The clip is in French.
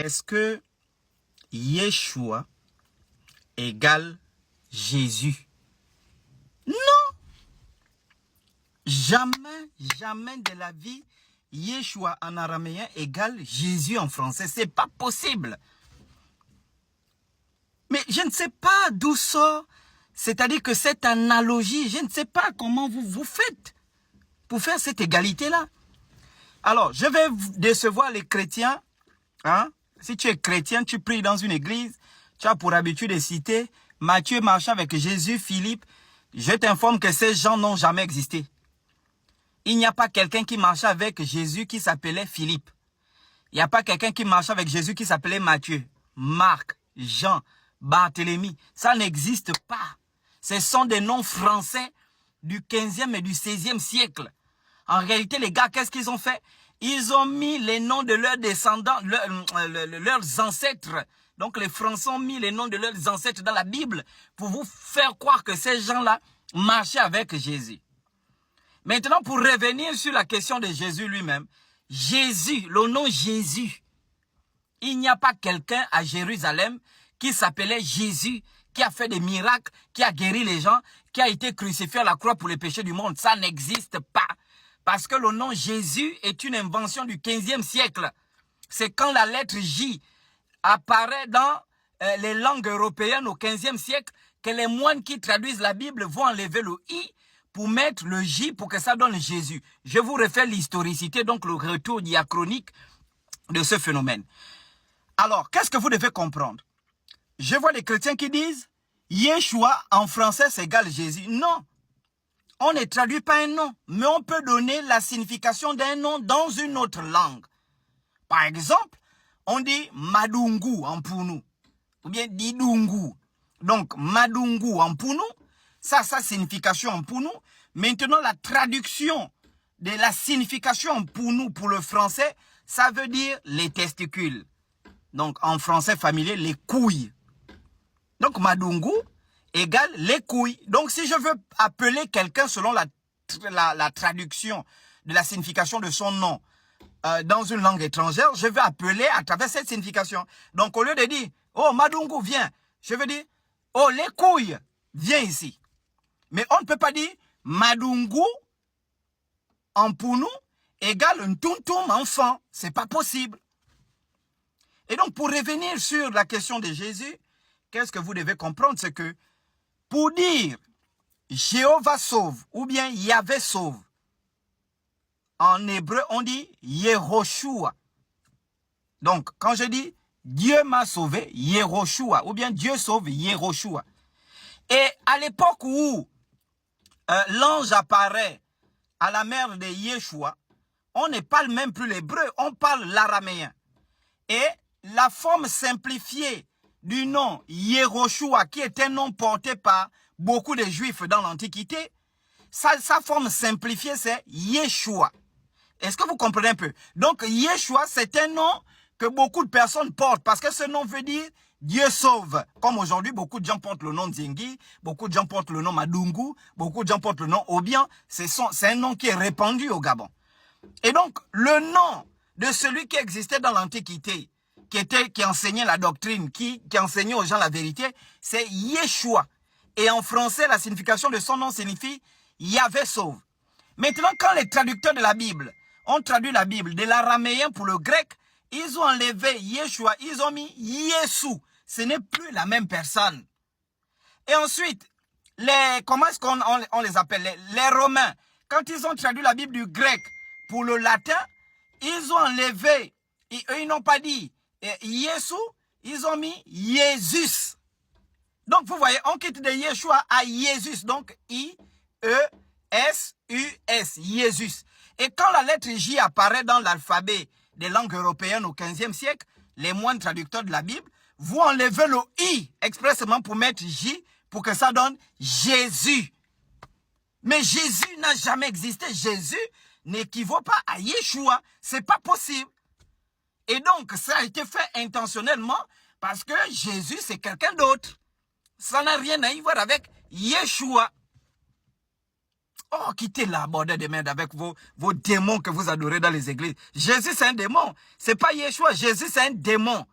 Est-ce que Yeshua égale Jésus? Non! Jamais, jamais de la vie, Yeshua en araméen égale Jésus en français. C'est pas possible. Mais je ne sais pas d'où sort, c'est-à-dire que cette analogie, je ne sais pas comment vous faites pour faire cette égalité-là. Alors, je vais décevoir les chrétiens. Hein? Si tu es chrétien, tu pries dans une église, tu as pour habitude de citer Matthieu marchant avec Jésus, Philippe. Je t'informe que ces gens n'ont jamais existé. Il n'y a pas quelqu'un qui marchait avec Jésus qui s'appelait Philippe. Il n'y a pas quelqu'un qui marchait avec Jésus qui s'appelait Matthieu, Marc, Jean, Barthélemy. Ça n'existe pas. Ce sont des noms français du 15e et du 16e siècle. En réalité, les gars, qu'est-ce qu'ils ont fait? Ils ont mis les noms de leurs descendants, leurs ancêtres. Donc les Français ont mis les noms de leurs ancêtres dans la Bible pour vous faire croire que ces gens-là marchaient avec Jésus. Maintenant, pour revenir sur la question de Jésus lui-même, Jésus, le nom Jésus, il n'y a pas quelqu'un à Jérusalem qui s'appelait Jésus, qui a fait des miracles, qui a guéri les gens, qui a été crucifié à la croix pour les péchés du monde. Ça n'existe pas. Parce que le nom Jésus est une invention du 15e siècle. C'est quand la lettre J apparaît dans les langues européennes au 15e siècle que les moines qui traduisent la Bible vont enlever le I pour mettre le J pour que ça donne Jésus. Je vous refais l'historicité, donc le retour diachronique de ce phénomène. Alors, qu'est-ce que vous devez comprendre? Je vois les chrétiens qui disent Yeshua en français c'est égal Jésus. Non. On ne traduit pas un nom, mais on peut donner la signification d'un nom dans une autre langue. Par exemple, on dit Madungu en Pounou, ou bien Didungu. Donc, Madungu en Pounou, ça, sa signification en Pounou. Maintenant, la traduction de la signification en Pounou pour le français, ça veut dire les testicules. Donc, en français familier, les couilles. Donc, Madungu égale les couilles. Donc, si je veux appeler quelqu'un selon la traduction de la signification de son nom dans une langue étrangère, je vais appeler à travers cette signification. Donc, au lieu de dire, oh, Madungu, viens, je veux dire, oh, les couilles, viens ici. Mais on ne peut pas dire, Madungu en Pounou égale un tuntum enfant. C'est pas possible. Et donc, pour revenir sur la question de Jésus, qu'est-ce que vous devez comprendre? C'est que pour dire Jéhovah sauve ou bien Yahvé sauve, en hébreu, on dit Yehoshua. Donc, quand je dis Dieu m'a sauvé, Yehoshua, ou bien Dieu sauve, Yehoshua. Et à l'époque où l'ange apparaît à la mère de Yeshua, on ne parle même plus l'hébreu, on parle l'araméen. Et la forme simplifiée du nom Yehoshua, qui est un nom porté par beaucoup de juifs dans l'Antiquité, sa forme simplifiée, c'est Yeshua. Est-ce que vous comprenez un peu? Donc, Yeshua, c'est un nom que beaucoup de personnes portent, parce que ce nom veut dire Dieu sauve. Comme aujourd'hui, beaucoup de gens portent le nom Zengi, beaucoup de gens portent le nom Madungu, beaucoup de gens portent le nom Obian. C'est un nom qui est répandu au Gabon. Et donc, le nom de celui qui existait dans l'Antiquité, qui enseignait la doctrine, qui enseignait aux gens la vérité, c'est Yeshua. Et en français, la signification de son nom signifie Yahvé sauve. Maintenant, quand les traducteurs de la Bible ont traduit la Bible de l'araméen pour le grec, ils ont enlevé Yeshua, ils ont mis Yesu. Ce n'est plus la même personne. Et ensuite, comment est-ce qu'on les appelle? Les Romains, quand ils ont traduit la Bible du grec pour le latin, ils ont enlevé, ils n'ont pas dit Yesu, ils ont mis Jésus. Donc, vous voyez, on quitte de Yeshua à Jésus. Donc, I-E-S-U-S, Jésus. Et quand la lettre J apparaît dans l'alphabet des langues européennes au 15e siècle, les moines traducteurs de la Bible vont enlever le I expressément pour mettre J, pour que ça donne Jésus. Mais Jésus n'a jamais existé. Jésus n'équivaut pas à Yeshua. C'est pas possible. Et donc, ça a été fait intentionnellement parce que Jésus, c'est quelqu'un d'autre. Ça n'a rien à y voir avec Yeshua. Oh, quittez la bordel de merde avec vos démons que vous adorez dans les églises. Jésus, c'est un démon. C'est pas Yeshua. Jésus, c'est un démon.